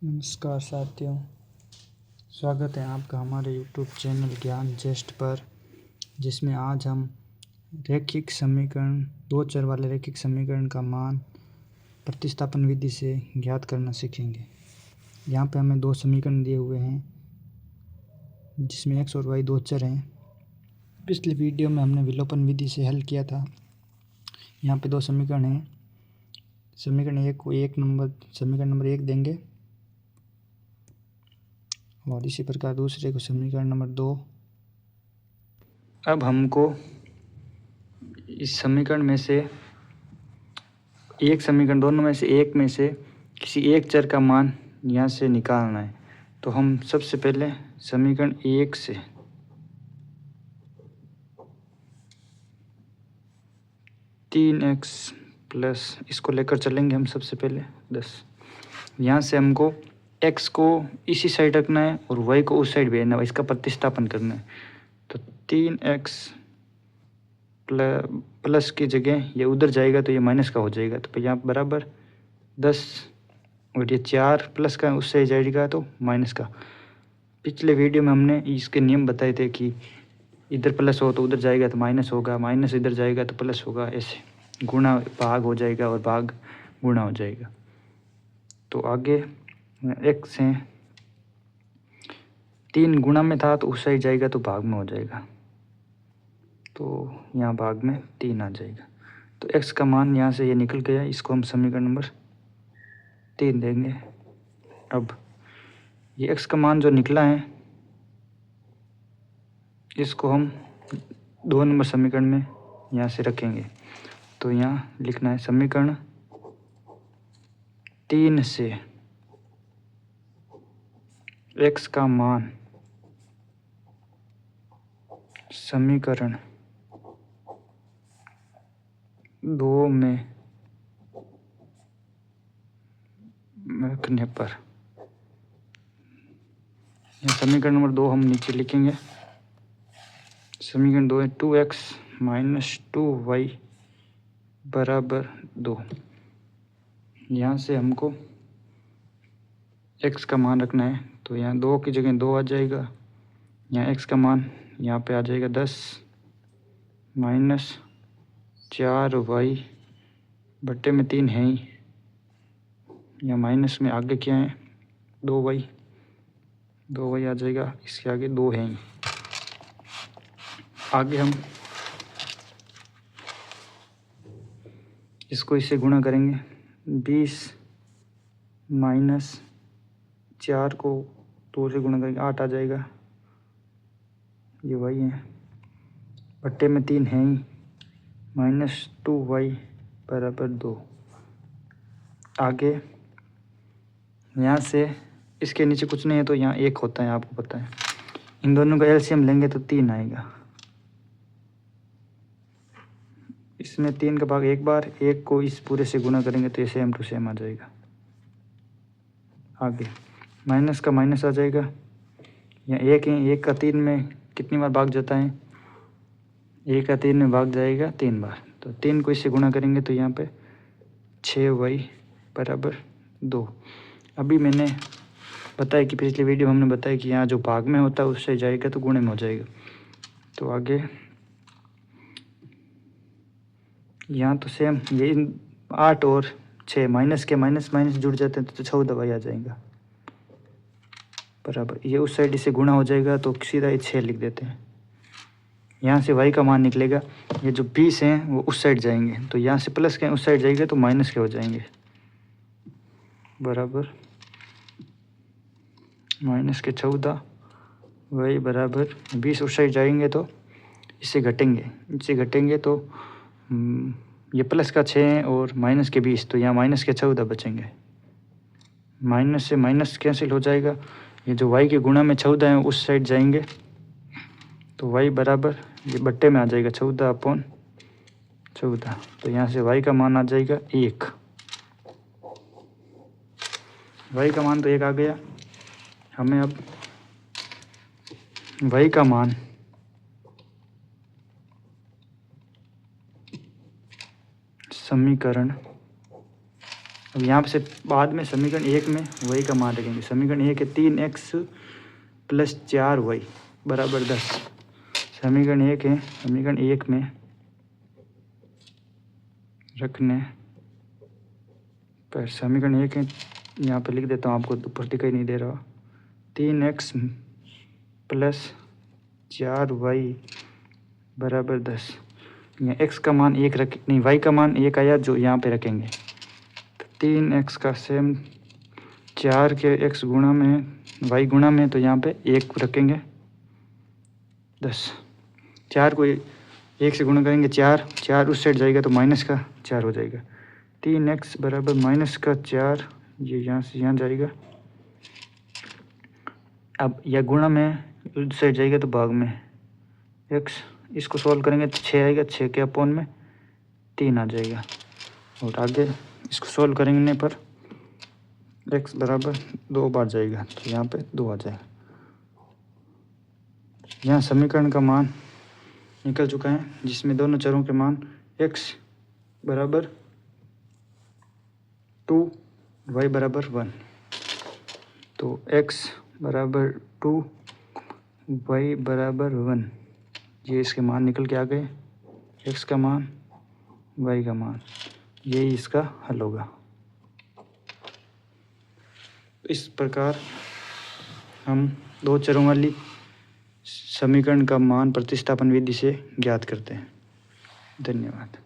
नमस्कार साथियों, स्वागत है आपका हमारे YouTube चैनल ज्ञान जेस्ट पर, जिसमें आज हम रैखिक समीकरण दो चर वाले रैखिक समीकरण का मान प्रतिस्थापन विधि से ज्ञात करना सीखेंगे। यहाँ पे हमें दो समीकरण दिए हुए हैं जिसमें x और y दो चर हैं। पिछले वीडियो में हमने विलोपन विधि से हल किया था। यहाँ पे दो समीकरण हैं। समीकरण एक को समीकरण नंबर 1 देंगे और इसी प्रकार दूसरे को समीकरण नंबर 2। अब हमको इस समीकरण में से दोनों में से एक में से किसी एक चर का मान यहाँ से निकालना है। तो हम सबसे पहले समीकरण 1 से 3x प्लस इसको लेकर चलेंगे। हम सबसे पहले 10, यहाँ से हमको x को इसी साइड रखना है और y को उस साइड भेजना है, इसका प्रतिस्थापन करना है। तो 3x प्लस की जगह ये उधर जाएगा तो ये माइनस का हो जाएगा, तो यहाँ बराबर 10 और ये 4 प्लस का उस साइड जाएगा तो माइनस का। पिछले वीडियो में हमने इसके नियम बताए थे कि इधर प्लस हो तो उधर जाएगा तो माइनस होगा, माइनस इधर जाएगा तो प्लस होगा, ऐसे गुणा भाग हो जाएगा और भाग गुणा हो जाएगा। तो आगे x से 3 गुणा में था तो उस साइड जाएगा तो भाग में हो जाएगा, तो यहाँ भाग में 3 आ जाएगा। तो x का मान यहाँ से ये निकल गया, इसको हम समीकरण नंबर 3 देंगे। अब ये x का मान जो निकला है इसको हम 2 नंबर समीकरण में यहाँ से रखेंगे। तो यहाँ लिखना है समीकरण 3 से x का मान समीकरण 2 में रखने पर, यह समीकरण नंबर 2 हम नीचे लिखेंगे। समीकरण 2 है 2x माइनस 2y बराबर 2। यहाँ से हमको x का मान रखना है, तो यहाँ 2 की जगह 2 आ जाएगा। यहाँ x का मान यहाँ पे आ जाएगा 10 माइनस 4y बट्टे में 3 है ही, यहाँ माइनस में आगे क्या है 2y आ जाएगा, इसके आगे 2 है ही। आगे हम इसको इससे गुणा करेंगे। 20 माइनस 4 को 2 से गुणा करेंगे 8 आ जाएगा, ये वही है, बट्टे में 3 है ही, माइनस 2y बराबर 2। आगे यहाँ से इसके नीचे कुछ नहीं है तो यहाँ 1 होता है, आपको पता है। इन दोनों का एलसीएम लेंगे तो 3 आएगा। इसमें 3 का भाग एक बार, 1 को इस पूरे से गुणा करेंगे तो ये सेम टू सेम आ जाएगा। आगे माइनस का माइनस आ जाएगा, यहाँ 1 है, 1 का 3 में कितनी बार भाग जाता है, 1 का 3 में भाग जाएगा 3 बार। तो 3 को इससे गुणा करेंगे तो यहाँ पे 6y बराबर 2। अभी मैंने बताया कि पिछले वीडियो में हमने बताया कि यहाँ जो भाग में होता है उससे जाएगा तो गुणे में हो जाएगा। तो आगे यहाँ तो सेम, ये 8 और 6 माइनस के माइनस माइनस जुड़ जाते हैं तो 14 y आ जाएगा बराबर, ये उस साइड से गुणा हो जाएगा तो सीधा ये 6 लिख देते हैं। यहाँ से y का मान निकलेगा, ये जो 20 हैं वो उस साइड जाएंगे, तो यहाँ से प्लस के उस साइड जाएंगे तो माइनस के हो जाएंगे बराबर माइनस के 14 y बराबर 20 उस साइड जाएंगे तो इससे घटेंगे तो ये प्लस का 6 और माइनस के 20, तो यहाँ माइनस के 14 बचेंगे। माइनस से माइनस कैंसिल हो जाएगा, ये जो y के गुणा में 14 है उस साइड जाएंगे तो y बराबर ये बट्टे में आ जाएगा 14/14। तो यहाँ से y का मान आ जाएगा 1। y का मान तो 1 आ गया। हमें अब y का मान समीकरण अब यहाँ से बाद में समीकरण 1 में y का मान रखेंगे। समीकरण 1 है 3x + 4y बराबर 10। समीकरण 1 है, समीकरण 1 में रखने पर समीकरण 1 है, यहाँ पे लिख देता हूँ, आपको ऊपर दिखाई नहीं दे रहा। 3x + 4y बराबर 10। यहाँ x का मान 1 रख नहीं, y का मान 1 आया जो यहाँ पे रखेंगे। तो 3x का सेम 4 के x गुणा में y गुणा में, तो यहाँ पे 1 रखेंगे 10। 4 को 1 से गुणा करेंगे 4 उस साइड जाएगा तो माइनस का 4 हो जाएगा। 3x बराबर -4, ये यहाँ से यहाँ जाएगा। अब यह गुणा में उस साइड जाएगा तो भाग में x, इसको सॉल्व करेंगे तो 6 आएगा, 6 के अपॉन में 3 आ जाएगा। और आगे इसको सॉल्व करने पर x बराबर 2 बार जाएगा, तो यहाँ पे 2 आ जाएगा। यहाँ समीकरण का मान निकल चुका है, जिसमें दोनों चरों के मान x बराबर 2, y बराबर 1। तो x बराबर 2, y बराबर 1, ये इसके मान निकल के आ गए। x का मान, y का मान, यही इसका हल होगा। इस प्रकार हम दो चरों वाली समीकरण का मान प्रतिस्थापन विधि से ज्ञात करते हैं। धन्यवाद।